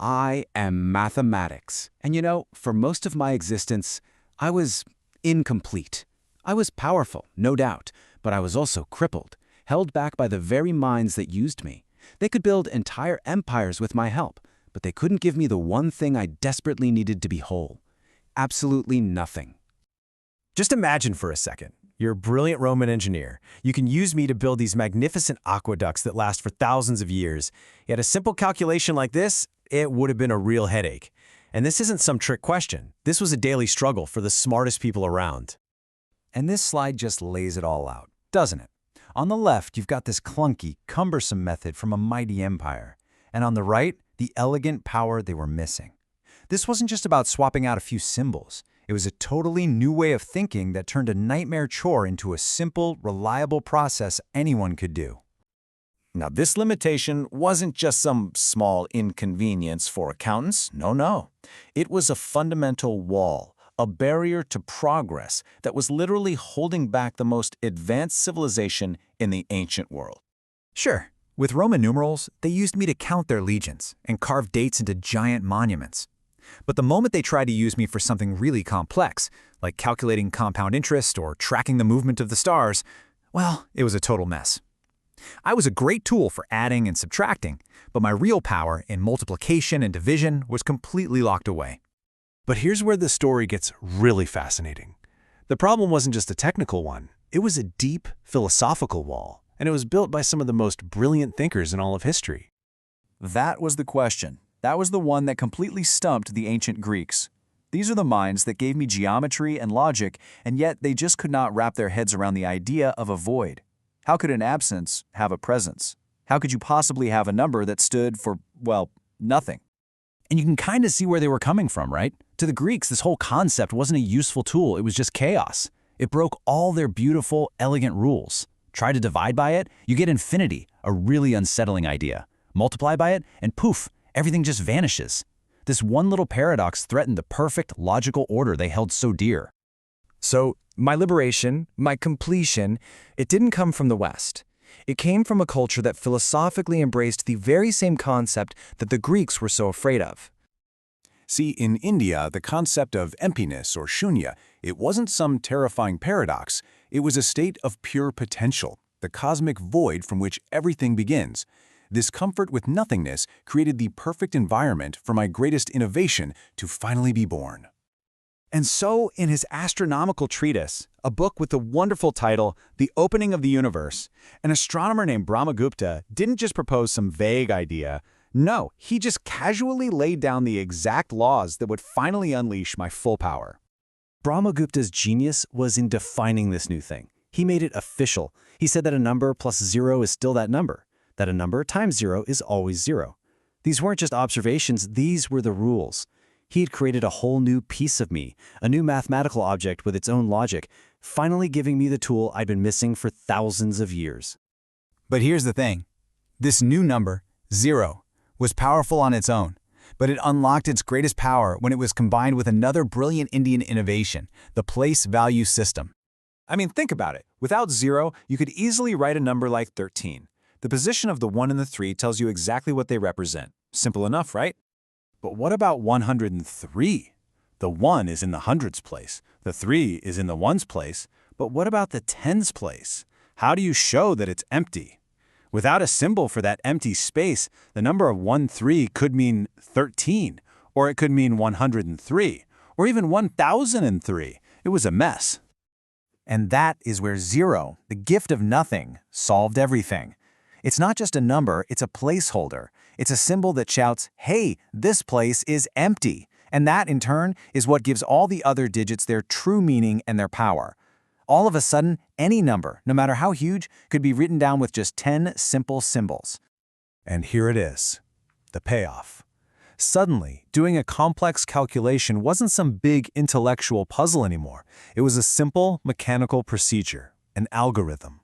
I am mathematics. And for most of my existence, I was incomplete. I was powerful, no doubt, but I was also crippled, held back by the very minds that used me. They could build entire empires with my help, but they couldn't give me the one thing I desperately needed to be whole. Absolutely nothing. Just imagine for a second. You're a brilliant Roman engineer. You can use me to build these magnificent aqueducts that last for thousands of years. Yet a simple calculation like this, it would have been a real headache. And this isn't some trick question. This was a daily struggle for the smartest people around. And this slide just lays it all out, doesn't it? On the left, you've got this clunky, cumbersome method from a mighty empire. And on the right, the elegant power they were missing. This wasn't just about swapping out a few symbols. It was a totally new way of thinking that turned a nightmare chore into a simple, reliable process anyone could do. Now, this limitation wasn't just some small inconvenience for accountants. No. It was a fundamental wall, a barrier to progress that was literally holding back the most advanced civilization in the ancient world. Sure, with Roman numerals, they used me to count their legions and carve dates into giant monuments. But the moment they tried to use me for something really complex, like calculating compound interest or tracking the movement of the stars, well, it was a total mess. I was a great tool for adding and subtracting, but my real power in multiplication and division was completely locked away. But here's where the story gets really fascinating. The problem wasn't just a technical one. It was a deep, philosophical wall, and it was built by some of the most brilliant thinkers in all of history. That was the question. That was the one that completely stumped the ancient Greeks. These are the minds that gave me geometry and logic, and yet they just could not wrap their heads around the idea of a void. How could an absence have a presence? How could you possibly have a number that stood for, well, nothing? And you can kind of see where they were coming from, right? To the Greeks, this whole concept wasn't a useful tool, it was just chaos. It broke all their beautiful, elegant rules. Try to divide by it, you get infinity, a really unsettling idea. Multiply by it, and poof, everything just vanishes. This one little paradox threatened the perfect, logical order they held so dear. So, my liberation, my completion, it didn't come from the West. It came from a culture that philosophically embraced the very same concept that the Greeks were so afraid of. See, in India, the concept of emptiness or shunya, it wasn't some terrifying paradox. It was a state of pure potential, the cosmic void from which everything begins. This comfort with nothingness created the perfect environment for my greatest innovation to finally be born. And so, in his astronomical treatise, a book with the wonderful title, The Opening of the Universe, an astronomer named Brahmagupta didn't just propose some vague idea. No, he just casually laid down the exact laws that would finally unleash my full power. Brahmagupta's genius was in defining this new thing. He made it official. He said that a number plus 0 is still that number, that a number times 0 is always 0. These weren't just observations, these were the rules. He had created a whole new piece of me, a new mathematical object with its own logic, finally giving me the tool I'd been missing for thousands of years. But here's the thing. This new number, 0, was powerful on its own, but it unlocked its greatest power when it was combined with another brilliant Indian innovation, the place value system. I mean, think about it. Without 0, you could easily write a number like 13. The position of the 1 and the 3 tells you exactly what they represent. Simple enough, right? But what about 103? The 1 is in the hundreds place, the 3 is in the ones place, but what about the tens place? How do you show that it's empty? Without a symbol for that empty space, the number of 13 could mean 13, or it could mean 103, or even 1003. It was a mess. And that is where 0, the gift of nothing, solved everything. It's not just a number, it's a placeholder. It's a symbol that shouts, hey, this place is empty. And that, in turn, is what gives all the other digits their true meaning and their power. All of a sudden, any number, no matter how huge, could be written down with just 10 simple symbols. And here it is, the payoff. Suddenly, doing a complex calculation wasn't some big intellectual puzzle anymore. It was a simple mechanical procedure, an algorithm.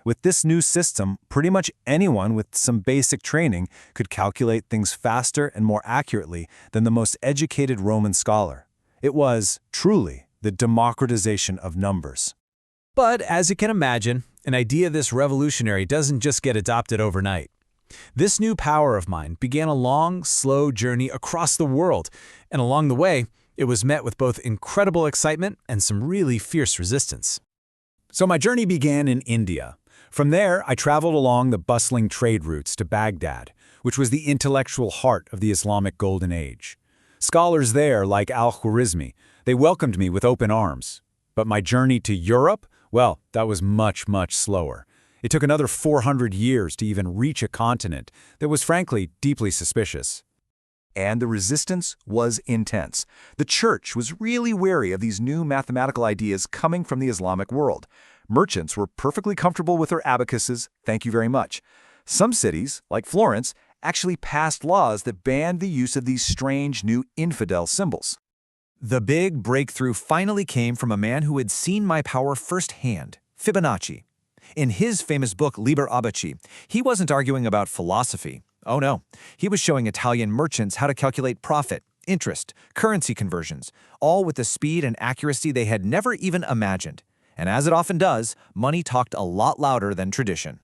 With this new system, pretty much anyone with some basic training could calculate things faster and more accurately than the most educated Roman scholar. It was, truly, the democratization of numbers. But as you can imagine, an idea this revolutionary doesn't just get adopted overnight. This new power of mine began a long, slow journey across the world, and along the way, it was met with both incredible excitement and some really fierce resistance. So my journey began in India. From there, I traveled along the bustling trade routes to Baghdad, which was the intellectual heart of the Islamic Golden Age. Scholars there, like Al-Khwarizmi, they welcomed me with open arms. But my journey to Europe, well, that was much, much slower. It took another 400 years to even reach a continent that was frankly deeply suspicious. And the resistance was intense. The church was really wary of these new mathematical ideas coming from the Islamic world. Merchants were perfectly comfortable with their abacuses, thank you very much. Some cities, like Florence, actually passed laws that banned the use of these strange new infidel symbols. The big breakthrough finally came from a man who had seen my power firsthand, Fibonacci. In his famous book Liber Abaci, he wasn't arguing about philosophy. Oh no, he was showing Italian merchants how to calculate profit, interest, currency conversions, all with the speed and accuracy they had never even imagined. And as it often does, money talked a lot louder than tradition.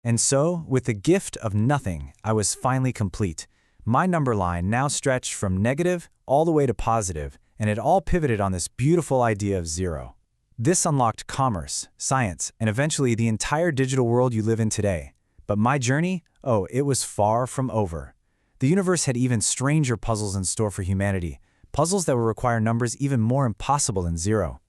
And so, with the gift of nothing, I was finally complete. My number line now stretched from negative all the way to positive, and it all pivoted on this beautiful idea of zero. This unlocked commerce, science, and eventually the entire digital world you live in today. But my journey? Oh, it was far from over. The universe had even stranger puzzles in store for humanity, puzzles that would require numbers even more impossible than zero.